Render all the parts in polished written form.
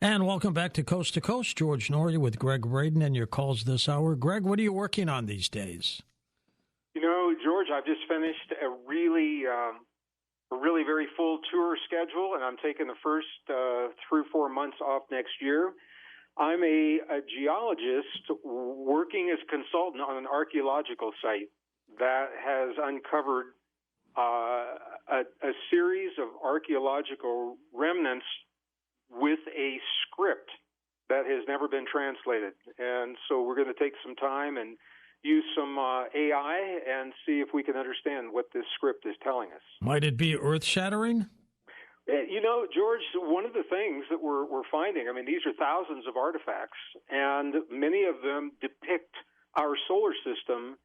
And welcome back to Coast. George Norrie with Gregg Braden and your calls this hour. Greg, what are you working on these days? You know, George, I've just finished a really very full tour schedule, and I'm taking the first 3 or 4 months off next year. I'm a geologist working as a consultant on an archaeological site that has uncovered a series of archaeological remnants with a script that has never been translated. And so we're going to take some time and use some AI and see if we can understand what this script is telling us. Might it be earth-shattering? You know, George, one of the things that we're finding, I mean, these are thousands of artifacts, and many of them depict our solar system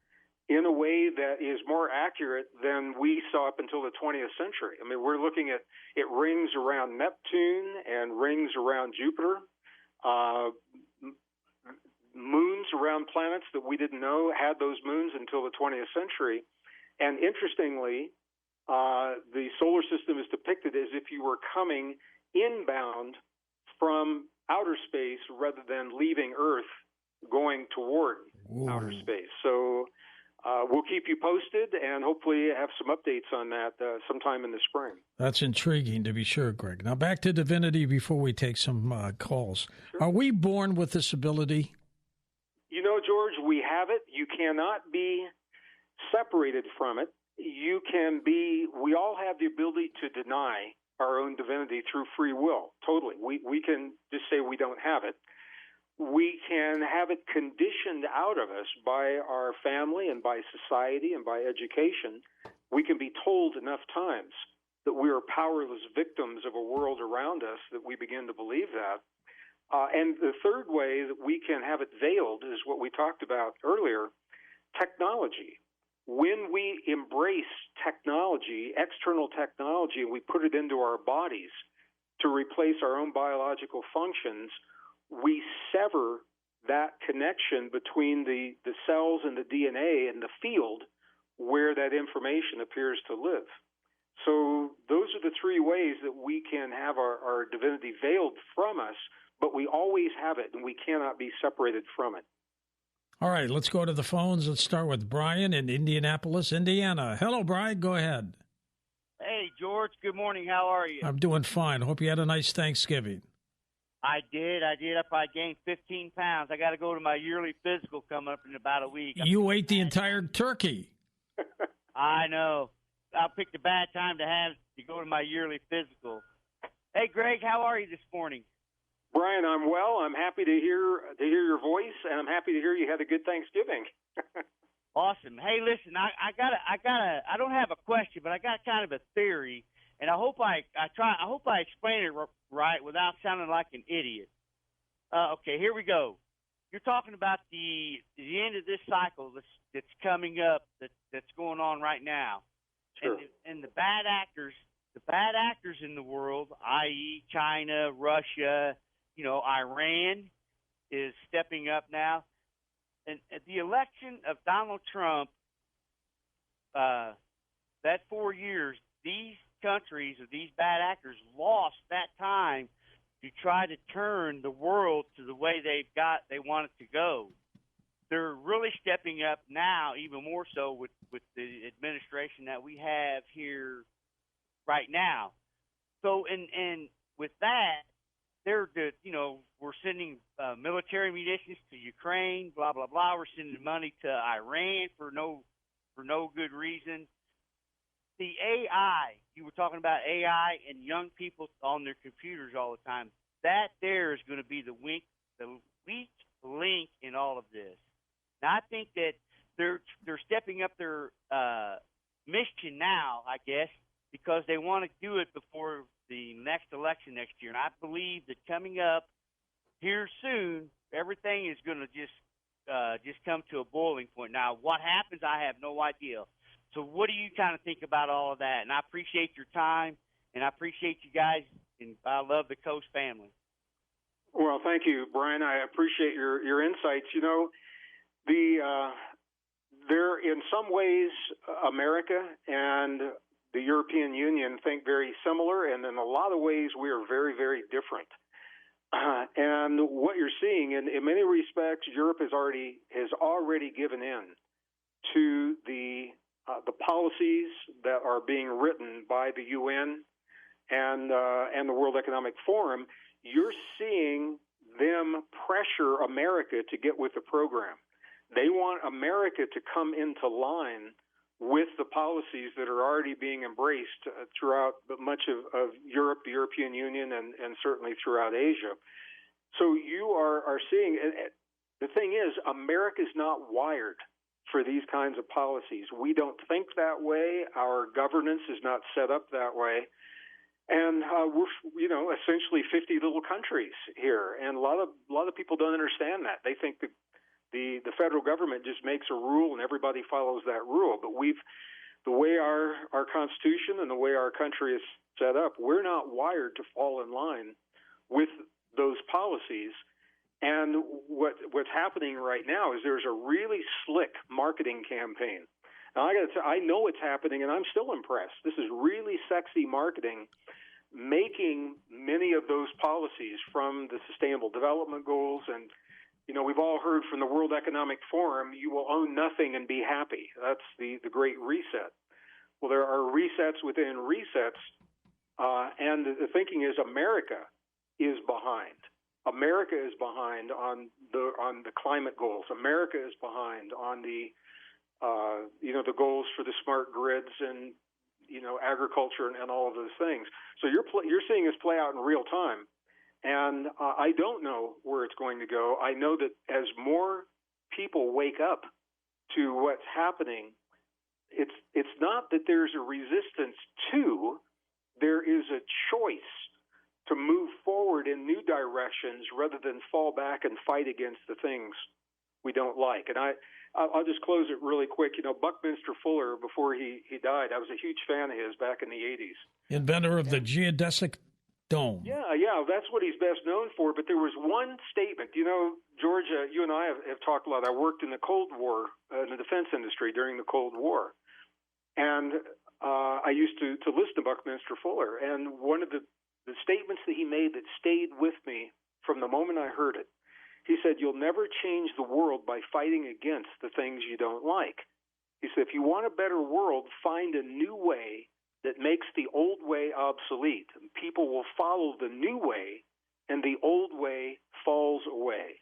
in a way that is more accurate than we saw up until the 20th century. I mean, we're looking at it rings around Neptune and rings around Jupiter, moons around planets that we didn't know had those moons until the 20th century. And interestingly, the solar system is depicted as if you were coming inbound from outer space rather than leaving Earth going toward outer space. So we'll keep you posted and hopefully have some updates on that sometime in the spring. That's intriguing, to be sure, Greg. Now, back to divinity before we take some calls. Sure. Are we born with this ability? You know, George, we have it. You cannot be separated from it. We all have the ability to deny our own divinity through free will, totally. We can just say we don't have it. We can have it conditioned out of us by our family and by society and by education. We can be told enough times that we are powerless victims of a world around us that we begin to believe that. And the third way that we can have it veiled is what we talked about earlier, technology. When we embrace technology, external technology, and we put it into our bodies to replace our own biological functions, we sever that connection between the cells and the DNA and the field where that information appears to live. So those are the three ways that we can have our divinity veiled from us, but we always have it, and we cannot be separated from it. All right, let's go to the phones. Let's start with Brian in Indianapolis, Indiana. Hello, Brian. Go ahead. Hey, George. Good morning. How are you? I'm doing fine. Hope you had a nice Thanksgiving. I did. I probably gained 15 pounds. I got to go to my yearly physical coming up in about a week. You ate the entire turkey. I know. I picked a bad time to go to my yearly physical. Hey, Greg, how are you this morning? Brian, I'm well. I'm happy to hear your voice, and I'm happy to hear you had a good Thanksgiving. Awesome. Hey, listen, I don't have a question, but I got kind of a theory, and I hope I explain it right without sounding like an idiot. Okay, here we go. You're talking about the end of this cycle that's coming up, that's going on right now. Sure. And the bad actors in the world, i.e. China, Russia, Iran is stepping up now. And at the election of Donald Trump, that 4 years, these countries or these bad actors lost that time to try to turn the world to the way they want it to go. They're really stepping up now, even more so with the administration that we have here right now. So, and with that, we're sending military munitions to Ukraine, blah blah blah. We're sending money to Iran for no good reason. The AI, you were talking about AI and young people on their computers all the time. That there is going to be the weak link in all of this. Now, I think that they're stepping up their mission now, I guess, because they want to do it before the next election next year. And I believe that coming up here soon, everything is going to just come to a boiling point. Now, what happens, I have no idea. So what do you kind of think about all of that? And I appreciate your time, and I appreciate you guys, and I love the Coast family. Well, thank you, Brian. I appreciate your insights. They're in some ways America and the European Union think very similar, and in a lot of ways we are very, very different. And what you're seeing, in many respects, Europe has already given in to the policies that are being written by the UN and the World Economic Forum. You're seeing them pressure America to get with the program. They want America to come into line with the policies that are already being embraced throughout much of Europe, the European Union, and certainly throughout Asia. So you are seeing, the thing is, America's not wired for these kinds of policies. We don't think that way. Our governance is not set up that way. And we're, essentially 50 little countries here. And a lot of people don't understand that. They think that the federal government just makes a rule and everybody follows that rule. But the way our Constitution and the way our country is set up, we're not wired to fall in line with those policies. And what's happening right now is there's a really slick marketing campaign. Now, I got to say, I know it's happening, and I'm still impressed. This is really sexy marketing, making many of those policies from the Sustainable Development Goals. And, we've all heard from the World Economic Forum, you will own nothing and be happy. That's the Great Reset. Well, there are resets within resets, and the thinking is America is behind. America is behind on the climate goals. America is behind on the goals for the smart grids and agriculture and all of those things. So you're seeing this play out in real time, and I don't know where it's going to go. I know that as more people wake up to what's happening, it's not that there's a resistance to, there is a choice to move forward in new directions rather than fall back and fight against the things we don't like. And I'll just close it really quick. Buckminster Fuller, before he died, I was a huge fan of his back in the 80s. Inventor of the geodesic dome. Yeah, that's what he's best known for. But there was one statement. George, you and I have talked a lot. I worked in the Cold War, in the defense industry during the Cold War. And I used to listen to Buckminster Fuller. And one of the statements that he made that stayed with me from the moment I heard it, he said, you'll never change the world by fighting against the things you don't like. He said, if you want a better world, find a new way that makes the old way obsolete. And people will follow the new way, and the old way falls away.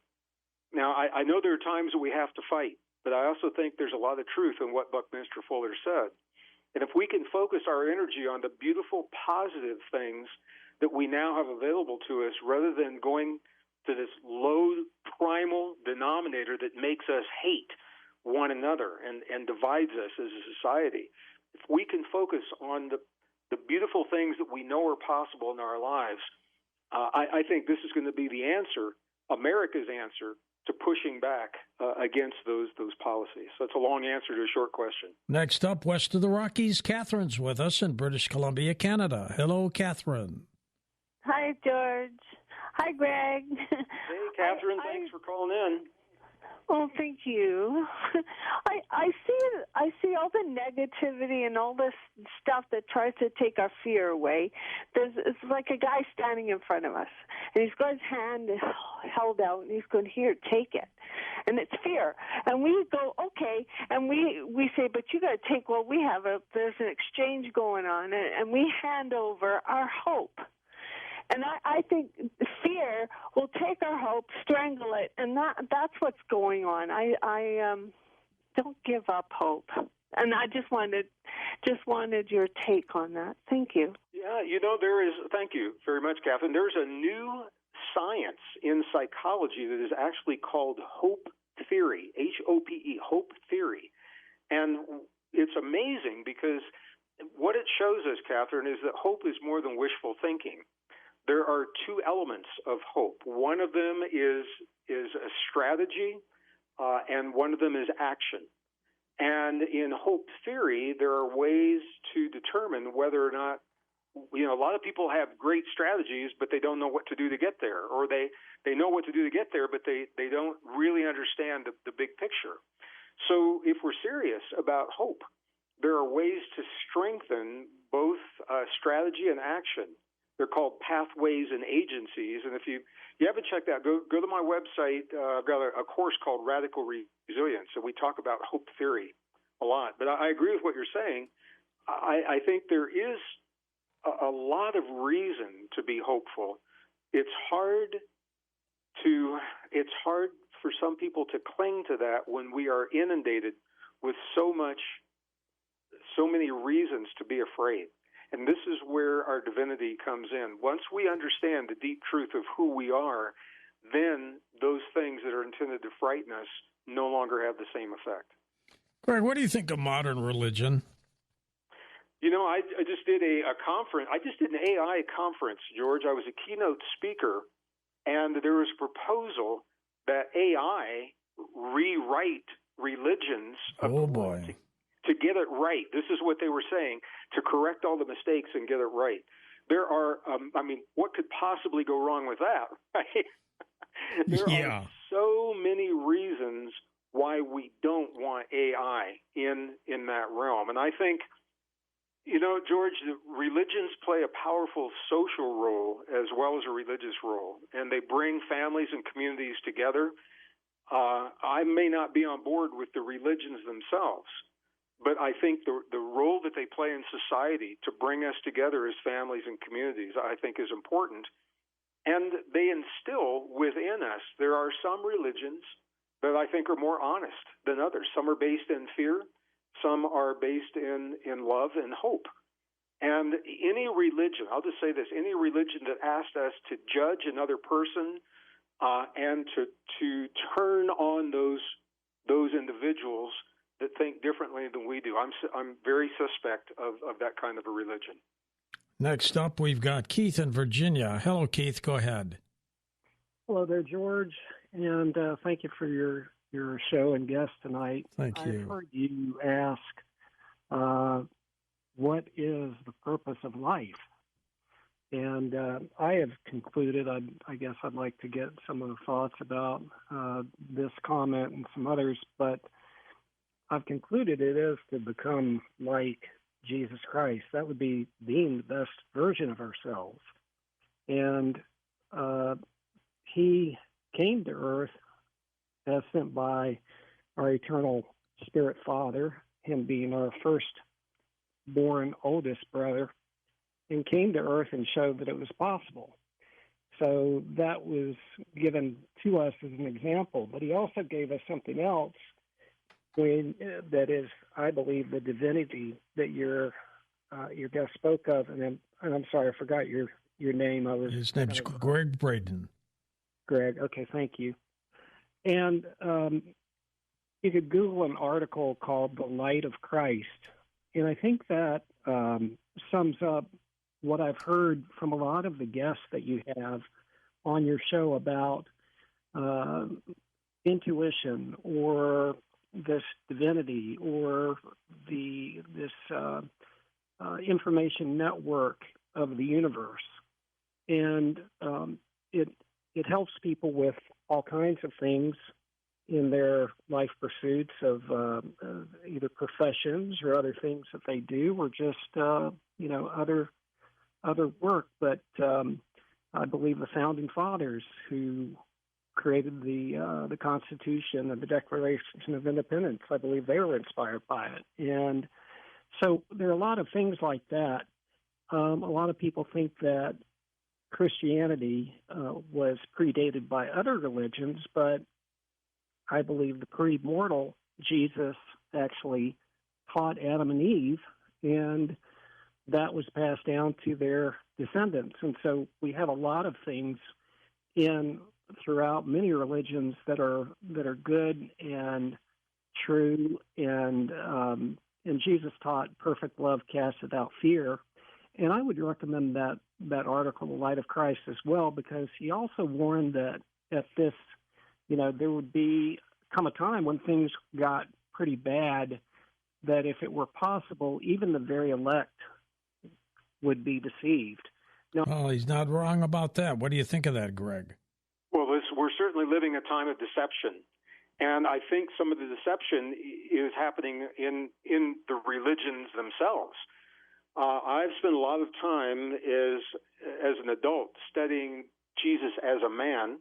Now, I know there are times that we have to fight, but I also think there's a lot of truth in what Buckminster Fuller said. And if we can focus our energy on the beautiful, positive things that we now have available to us, rather than going to this low primal denominator that makes us hate one another and divides us as a society, if we can focus on the beautiful things that we know are possible in our lives, I think this is going to be the answer, America's answer, to pushing back against those policies. So it's a long answer to a short question. Next up, west of the Rockies, Catherine's with us in British Columbia, Canada. Hello, Catherine. Hi, George. Hi, Greg. Hey, Catherine. Thanks for calling in. Oh, thank you. I see all the negativity and all this stuff that tries to take our fear away. It's like a guy standing in front of us, and he's got his hand held out, and he's going, here, take it. And it's fear. And we go, okay, and we say, but you got to take what we have. There's an exchange going on, and we hand over our hope. And I think fear will take our hope, strangle it, and that's what's going on. I don't give up hope, and I just wanted your take on that. Thank you. Yeah, thank you very much, Catherine. There's a new science in psychology that is actually called hope theory, H-O-P-E, hope theory. And it's amazing because what it shows us, Catherine, is that hope is more than wishful thinking. There are two elements of hope. One of them is a strategy, and one of them is action. And in hope theory, there are ways to determine whether or not, a lot of people have great strategies, but they don't know what to do to get there, or they know what to do to get there, but they don't really understand the big picture. So if we're serious about hope, there are ways to strengthen both strategy and action They're called pathways and agencies. And if you haven't checked out, go to my website. I've got a course called Radical Resilience, and we talk about hope theory a lot. But I agree with what you're saying. I think there is a lot of reason to be hopeful. It's hard for some people to cling to that when we are inundated with so many reasons to be afraid. And this is where our divinity comes in. Once we understand the deep truth of who we are, then those things that are intended to frighten us no longer have the same effect. Gregg, what do you think of modern religion? You know, I just did a conference. I just did an AI conference, George. I was a keynote speaker, and there was a proposal that AI rewrite religions. Oh, boy. To get it right. This is what they were saying, to correct all the mistakes and get it right. There are, what could possibly go wrong with that, right? There are so many reasons why we don't want AI in that realm. And I think, you know, George, religions play a powerful social role as well as a religious role, and they bring families and communities together. I may not be on board with the religions themselves, but I think the role that they play in society to bring us together as families and communities, I think, is important. And they instill within us, there are some religions that I think are more honest than others. Some are based in fear. Some are based in love and hope. And any religion, I'll just say this, any religion that asks us to judge another person and to turn on those individuals that think differently than we do, I'm very suspect of that kind of a religion. Next up, we've got Keith in Virginia. Hello, Keith. Go ahead. Hello there, George, and thank you for your show and guest tonight. Thank you. I've heard you ask, what is the purpose of life? And I have concluded, I guess I'd like to get some of the thoughts about this comment and some others, but I've concluded it is to become like Jesus Christ. That would be being the best version of ourselves. And he came to earth as sent by our eternal Spirit Father, him being our firstborn oldest brother, and came to earth and showed that it was possible. So that was given to us as an example. But he also gave us something else that is, I believe, the divinity that your guest spoke of. And I'm sorry, I forgot your name. His name's Gregg Braden. Gregg. Okay, thank you. And you could Google an article called "The Light of Christ," and I think that sums up what I've heard from a lot of the guests that you have on your show about intuition or this divinity or this information network of the universe. And it helps people with all kinds of things in their life pursuits of either professions or other things that they do, or just other work. But I believe the founding fathers who created the Constitution and the Declaration of Independence, I believe they were inspired by it. And so there are a lot of things like that. A lot of people think that Christianity was predated by other religions, but I believe the pre-mortal Jesus actually taught Adam and Eve, and that was passed down to their descendants. And so we have a lot of things throughout many religions that are good and true, and Jesus taught perfect love casteth out fear. And I would recommend that article, The Light of Christ, as well, because he also warned that at this, there would come a time when things got pretty bad, that if it were possible, even the very elect would be deceived. Well, he's not wrong about that. What do you think of that, Gregg? Well, we're certainly living a time of deception. And I think some of the deception is happening in the religions themselves. I've spent a lot of time as an adult, studying Jesus as a man,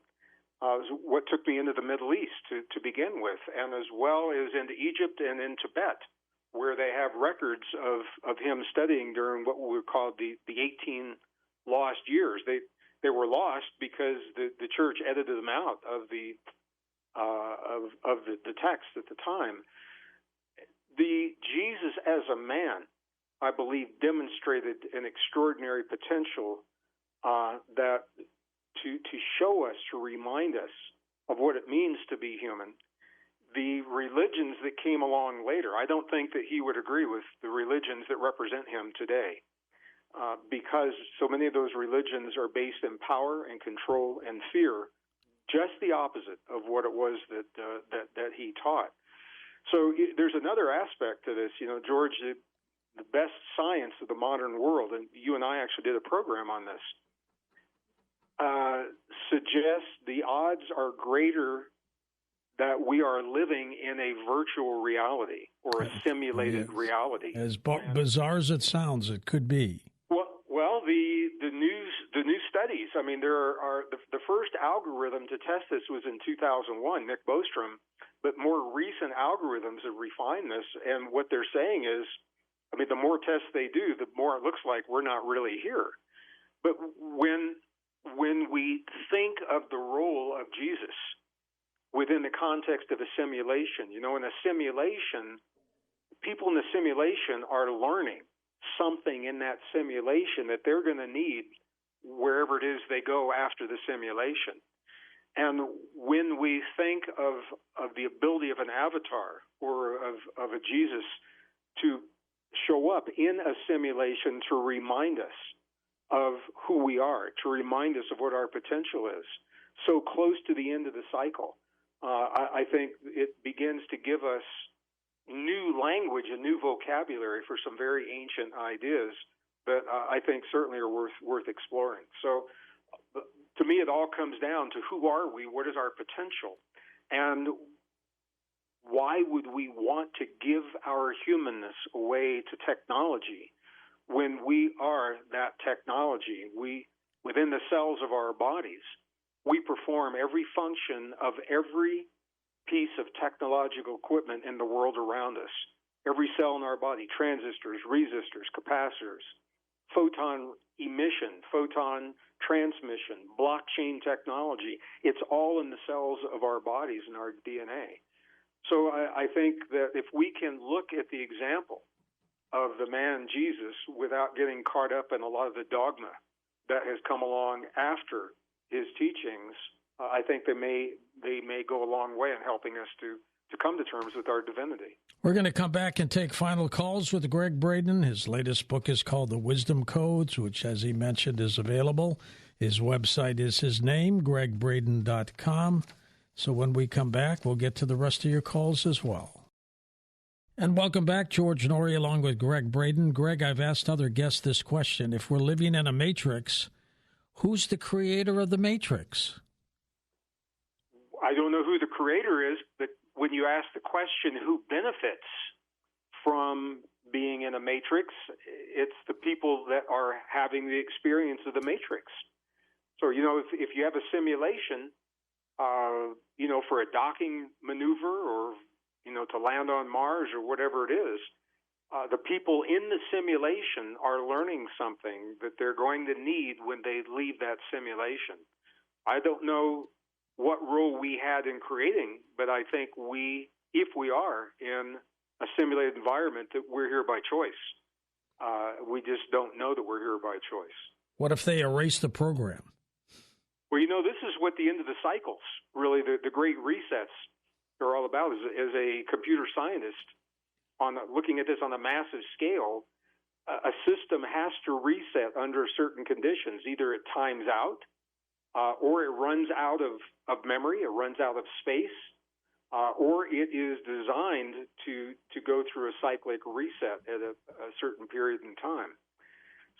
is what took me into the Middle East to begin with, and as well as into Egypt and in Tibet, where they have records of him studying during what we call the 18 lost years. They were lost because the church edited them out of the text at the time. The Jesus as a man, I believe, demonstrated an extraordinary potential that to show us, to remind us of what it means to be human. The religions that came along later, I don't think that he would agree with the religions that represent him today, because so many of those religions are based in power and control and fear, just the opposite of what it was that he taught. So there's another aspect to this, George. The best science of the modern world, and you and I actually did a program on this, suggests the odds are greater that we are living in a virtual reality or a simulated reality. As bizarre as it sounds, it could be. Well, the new studies. I mean, there are the first algorithm to test this was in 2001, Nick Bostrom, but more recent algorithms have refined this, and what they're saying is, I mean, the more tests they do, the more it looks like we're not really here. But when we think of the role of Jesus within the context of a simulation, in a simulation, people in the simulation are learning something in that simulation that they're going to need wherever it is they go after the simulation. And when we think of the ability of an avatar or of a Jesus to show up in a simulation to remind us of who we are, to remind us of what our potential is, so close to the end of the cycle, I think it begins to give us new language and new vocabulary for some very ancient ideas that I think certainly are worth exploring. So to me, it all comes down to who are we, what is our potential, and why would we want to give our humanness away to technology when we are that technology? Within the cells of our bodies, we perform every function of every piece of technological equipment in the world around us. Every cell in our body, transistors, resistors, capacitors, photon emission, photon transmission, blockchain technology, it's all in the cells of our bodies and our DNA. So I think that if we can look at the example of the man Jesus without getting caught up in a lot of the dogma that has come along after his teachings, I think they may go a long way in helping us to come to terms with our divinity. We're going to come back and take final calls with Gregg Braden. His latest book is called The Wisdom Codes, which, as he mentioned, is available. His website is his name, greggbraden.com. So when we come back, we'll get to the rest of your calls as well. And welcome back, George Norrie, along with Gregg Braden. Gregg, I've asked other guests this question. If we're living in a matrix, who's the creator of the matrix? I don't know who the creator is, but when you ask the question, who benefits from being in a matrix, it's the people that are having the experience of the matrix. So, if you have a simulation, for a docking maneuver or, to land on Mars or whatever it is, the people in the simulation are learning something that they're going to need when they leave that simulation. I don't know what role we had in creating, but I think if we are in a simulated environment, that we're here by choice. We just don't know that we're here by choice. What if they erase the program? Well, this is what the end of the cycles, really, the great resets are all about. As a computer scientist, looking at this on a massive scale, a system has to reset under certain conditions. Either it times out, or it runs out of memory, it runs out of space, or it is designed to go through a cyclic reset at a certain period in time.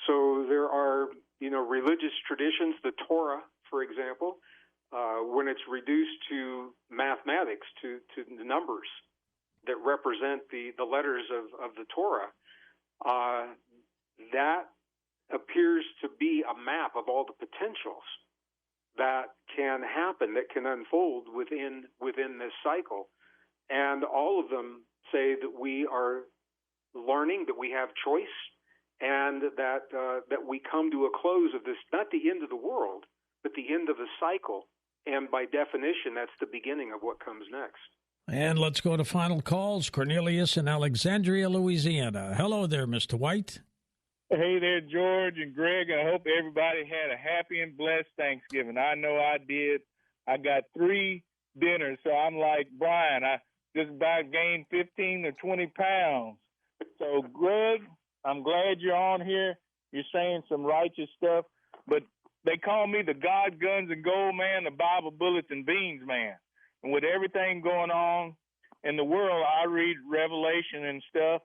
So there are, religious traditions, the Torah, for example, when it's reduced to mathematics, to the numbers that represent the letters of the Torah, that appears to be a map of all the potentials that can happen, that can unfold within this cycle. And all of them say that we are learning, that we have choice, and that we come to a close of this, not the end of the world, but the end of a cycle. And by definition, that's the beginning of what comes next. And let's go to final calls. Cornelius in Alexandria, Louisiana. Hello there, Mr. White. Hey there, George and Greg. I hope everybody had a happy and blessed Thanksgiving. I know I did. I got 3 dinners, so I'm like Brian. I just about gained 15 or 20 pounds. So, Greg, I'm glad you're on here. You're saying some righteous stuff, but they call me the God, Guns, and Gold man, the Bible, Bullets, and Beans man. And with everything going on in the world, I read Revelation and stuff,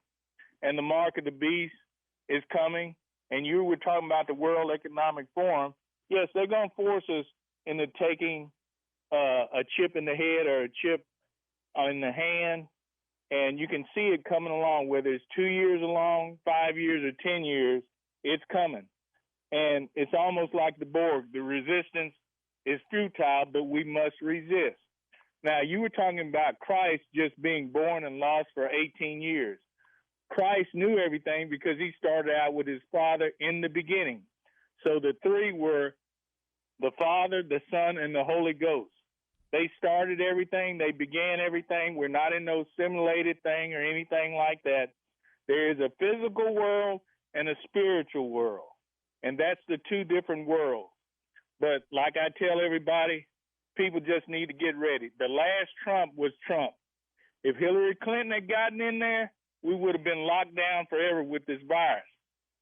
and the mark of the beast is coming. And you were talking about the World Economic Forum. Yes, they're going to force us into taking a chip in the head or a chip in the hand, and you can see it coming along, whether it's 2 years along, 5 years, or 10 years, it's coming. And it's almost like the Borg. The resistance is futile, but we must resist. Now, you were talking about Christ just being born and lost for 18 years. Christ knew everything because he started out with his Father in the beginning. So the 3 were the Father, the Son, and the Holy Ghost. They started everything. They began everything. We're not in no simulated thing or anything like that. There is a physical world and a spiritual world, and that's the 2 different worlds. But like I tell everybody, people just need to get ready. The last Trump was Trump. If Hillary Clinton had gotten in there, we would have been locked down forever with this virus.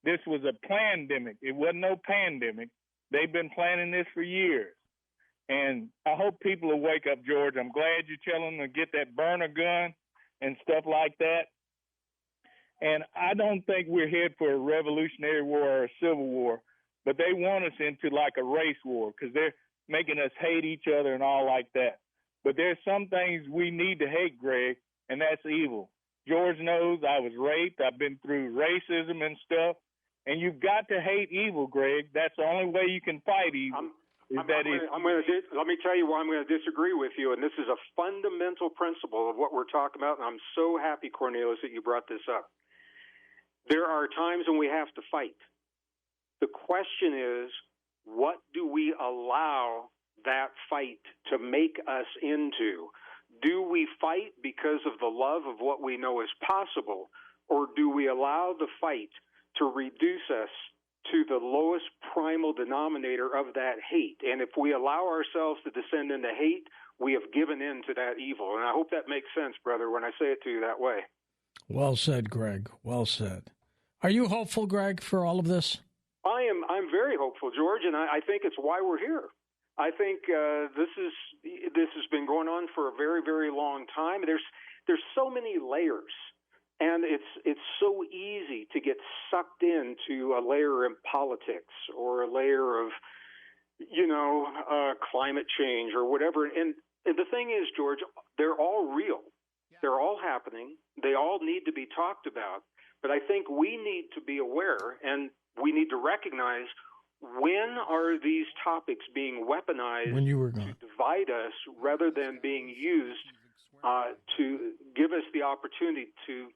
This was a plandemic. It wasn't no pandemic. They've been planning this for years. And I hope people will wake up, George. I'm glad you're telling them to get that burner gun and stuff like that. And I don't think we're headed for a revolutionary war or a civil war, but they want us into like a race war because they're making us hate each other and all like that. But there's some things we need to hate, Greg, and that's evil. George knows I was raped. I've been through racism and stuff. And you've got to hate evil, Greg. That's the only way you can fight evil. Let me tell you why I'm going to disagree with you, and this is a fundamental principle of what we're talking about, and I'm so happy, Cornelius, that you brought this up. There are times when we have to fight. The question is, what do we allow that fight to make us into? Do we fight because of the love of what we know is possible, or do we allow the fight to reduce us to the lowest primal denominator of that hate? And if we allow ourselves to descend into hate, we have given in to that evil. And I hope that makes sense, brother, when I say it to you that way. Well said, Greg. Well said. Are you hopeful, Greg, for all of this? I'm very hopeful, George, and I think it's why we're here. I think this has been going on for a very, very long time. There's so many layers, and it's so easy to get sucked into a layer in politics or a layer of, climate change or whatever. And the thing is, George, they're all real. They're all happening. They all need to be talked about. But I think we need to be aware, and we need to recognize when are these topics being weaponized to divide us rather than being used to give us the opportunity to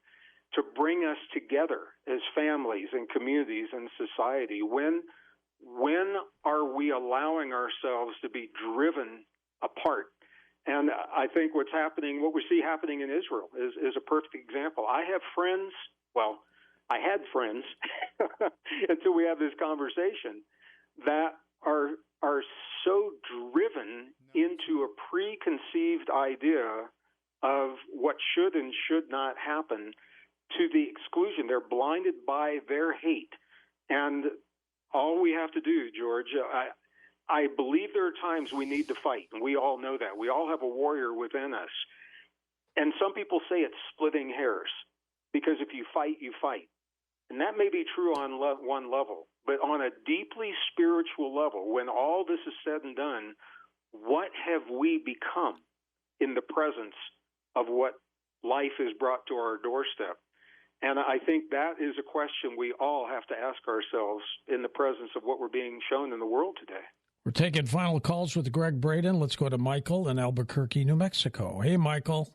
bring us together as families and communities and society. When are we allowing ourselves to be driven apart? And I think what we see happening in Israel is a perfect example. I have friends, I had friends until we have this conversation, that are so driven into a preconceived idea of what should and should not happen to the exclusion. They're blinded by their hate. And all we have to do, George, I believe there are times we need to fight, and we all know that. We all have a warrior within us. And some people say it's splitting hairs, because if you fight, you fight. And that may be true on one level, but on a deeply spiritual level, when all this is said and done, what have we become in the presence of what life has brought to our doorstep? And I think that is a question we all have to ask ourselves in the presence of what we're being shown in the world today. We're taking final calls with Gregg Braden. Let's go to Michael in Albuquerque, New Mexico. Hey, Michael.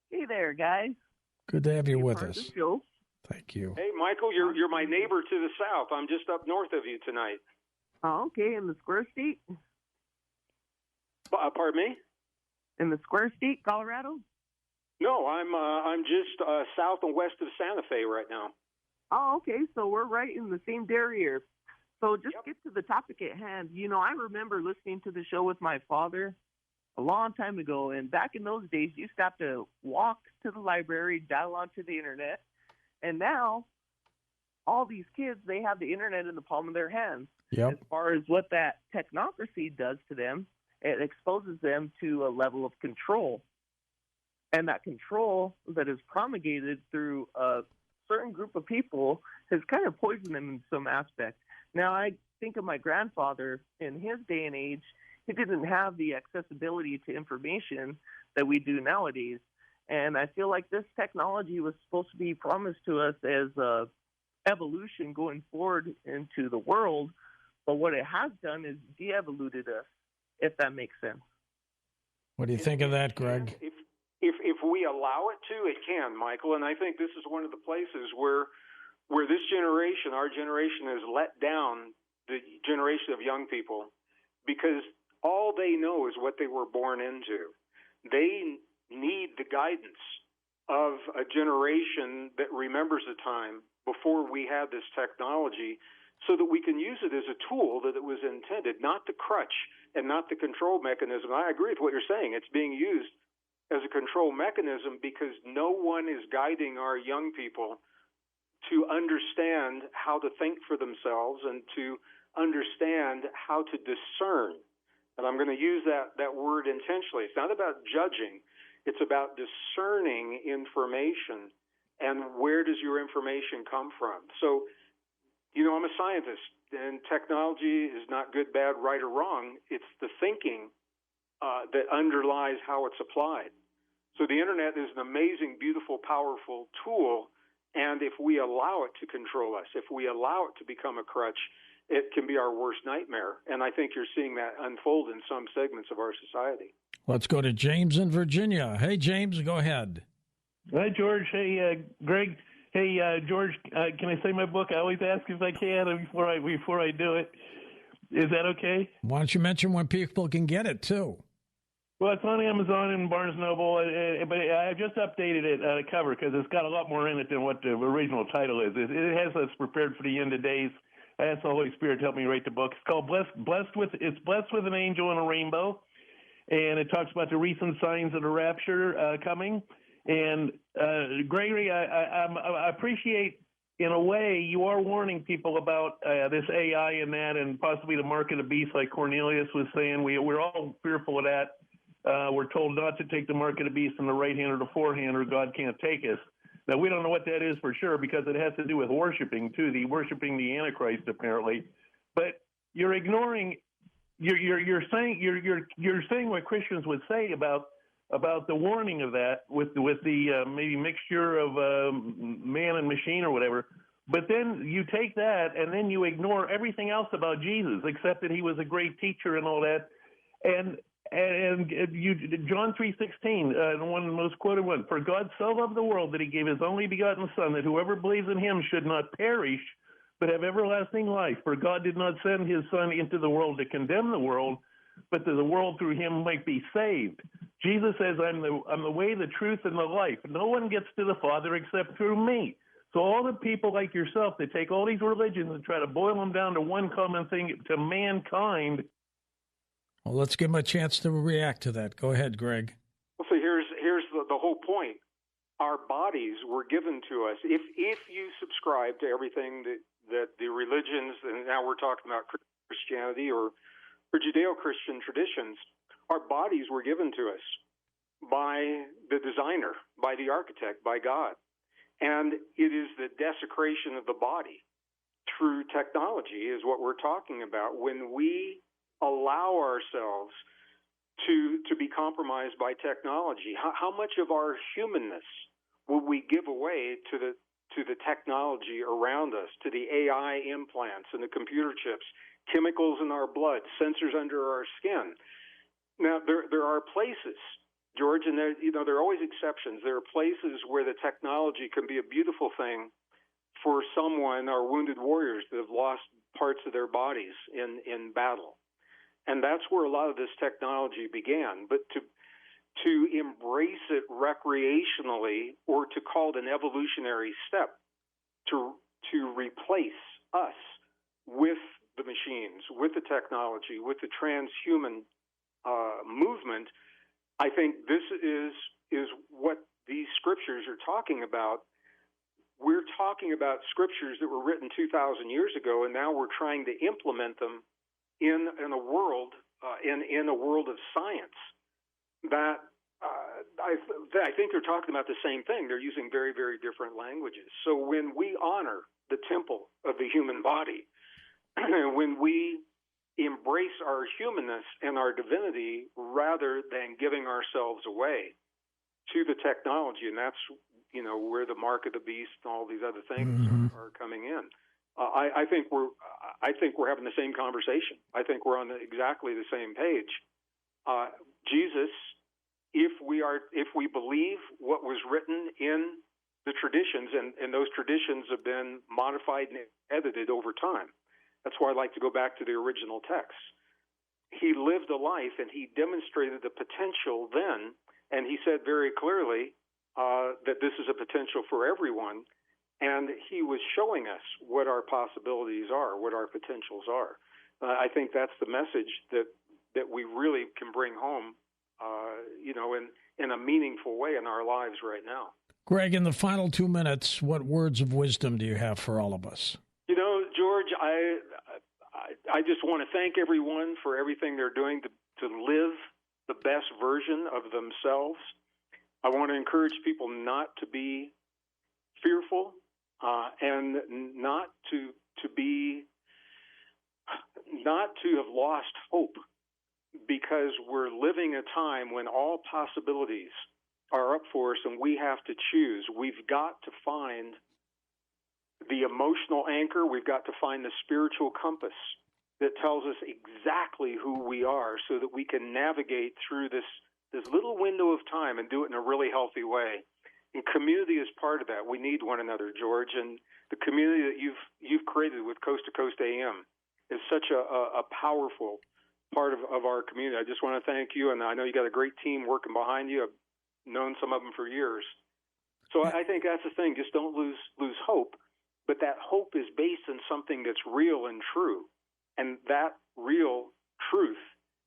Hey there, guys. Good to have you with us. Show. Thank you. Hey, Michael, you're my neighbor to the south. I'm just up north of you tonight. Oh, okay, in the Square State? Pardon me? In the Square State, Colorado? No, I'm just south and west of Santa Fe right now. Oh, okay, so we're right in the same area. So just get to the topic at hand. You know, I remember listening to the show with my father a long time ago, and back in those days, you used to have to walk to the library, dial onto the internet, and now all these kids, they have the internet in the palm of their hands. Yep. As far as what that technocracy does to them, it exposes them to a level of control. And that control that is promulgated through a certain group of people has kind of poisoned them in some aspect. Now, I think of my grandfather in his day and age. He didn't have the accessibility to information that we do nowadays. And I feel like this technology was supposed to be promised to us as a evolution going forward into the world. But what it has done is de-evoluted us, if that makes sense. What do you think of that, Greg? If we allow it to, it can, Michael. And I think this is one of the places where this generation, our generation, has let down the generation of young people because all they know is what they were born into. They need the guidance of a generation that remembers a time before we had this technology so that we can use it as a tool that it was intended, not the crutch and not the control mechanism. I agree with what you're saying. It's being used as a control mechanism because no one is guiding our young people to understand how to think for themselves and to understand how to discern. And I'm going to use that word intentionally. It's not about judging. It's about discerning information and where does your information come from. So, you know, I'm a scientist, and technology is not good, bad, right, or wrong. It's the thinking that underlies how it's applied. So the internet is an amazing, beautiful, powerful tool, and if we allow it to control us, if we allow it to become a crutch, it can be our worst nightmare. And I think you're seeing that unfold in some segments of our society. Let's go to James in Virginia. Hey, James, go ahead. Hi, George. Hey, Greg. Hey, George, can I say my book? I always ask if I can before I do it. Is that okay? Why don't you mention when people can get it, too? Well, it's on Amazon and Barnes & Noble, but I just updated it cover because it's got a lot more in it than what the original title is. It has us prepared for the end of days. I asked the Holy Spirit to help me write the book. It's called Blessed with an Angel and a Rainbow, and it talks about the recent signs of the rapture coming. And Gregory, I appreciate, in a way, you are warning people about this AI and that, and possibly the mark of the beast, like Cornelius was saying. We're all fearful of that. We're told not to take the mark of the beast in the right hand or the forehand, or God can't take us. Now, we don't know what that is for sure because it has to do with worshiping too, worshiping the Antichrist apparently. But you're ignoring, you're saying what Christians would say about the warning of that with the maybe mixture of man and machine or whatever. But then you take that and then you ignore everything else about Jesus, except that he was a great teacher and all that. And John 3:16, the one most quoted one, for God so loved the world that he gave his only begotten Son, that whoever believes in him should not perish, but have everlasting life. For God did not send his Son into the world to condemn the world, but that the world through him might be saved. Jesus says, I'm the way, the truth, and the life. No one gets to the Father except through me. So all the people like yourself that take all these religions and try to boil them down to one common thing, to mankind. Well, let's give him a chance to react to that. Go ahead, Greg. Well, so here's the whole point. Our bodies were given to us. If you subscribe to everything that the religions, and now we're talking about Christianity or Judeo-Christian traditions, our bodies were given to us by the designer, by the architect, by God. And it is the desecration of the body through technology is what we're talking about. When we allow ourselves to be compromised by technology, how much of our humanness will we give away to the technology around us, to the AI implants and the computer chips, chemicals in our blood, sensors under our skin? Now, there are places, George, and there are always exceptions. There are places where the technology can be a beautiful thing for someone, our wounded warriors that have lost parts of their bodies in battle. And that's where a lot of this technology began. But to embrace it recreationally, or to call it an evolutionary step, to replace us with the machines, with the technology, with the transhuman movement, I think this is what these scriptures are talking about. We're talking about scriptures that were written 2,000 years ago, and now we're trying to implement them in a world of science. That I think they're talking about the same thing. They're using very, very different languages. So when we honor the temple of the human body, when we embrace our humanness and our divinity rather than giving ourselves away to the technology, and that's where the mark of the beast and all these other things are coming in. I think we're having the same conversation. I think we're on exactly the same page. Jesus, if we believe what was written in the traditions, and those traditions have been modified and edited over time. That's why I like to go back to the original text. He lived a life, and he demonstrated the potential then, and he said very clearly that this is a potential for everyone, and he was showing us what our possibilities are, what our potentials are. I think that's the message that we really can bring home, in a meaningful way in our lives right now. Gregg, in the final 2 minutes, what words of wisdom do you have for all of us? George, I just want to thank everyone for everything they're doing to live the best version of themselves. I want to encourage people not to be fearful and not to have lost hope, because we're living a time when all possibilities are up for us and we have to choose. We've got to find the emotional anchor. We've got to find the spiritual compass that tells us exactly who we are, so that we can navigate through this little window of time and do it in a really healthy way. And community is part of that. We need one another, George, and the community that you've created with Coast to Coast AM is such a powerful part of our community. I just want to thank you, and I know you got a great team working behind you. I've known some of them for years. So I think that's the thing. Just don't lose hope, but that hope is based on something that's real and true, and that real truth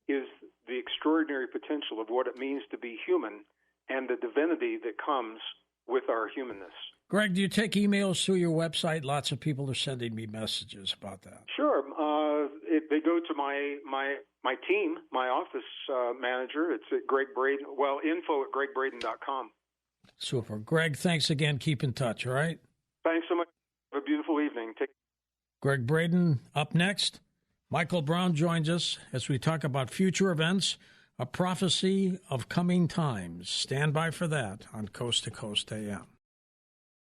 is the extraordinary potential of what it means to be human and the divinity that comes with our humanness. Gregg, do you take emails through your website? Lots of people are sending me messages about that. Sure. They go to my team, my office manager. It's at Gregg Braden. Well, info@greggbraden.com. Super. Gregg, thanks again. Keep in touch, all right? Thanks so much. Have a beautiful evening. Gregg Braden up next. Michael Brown joins us as we talk about future events, a prophecy of coming times. Stand by for that on Coast to Coast AM.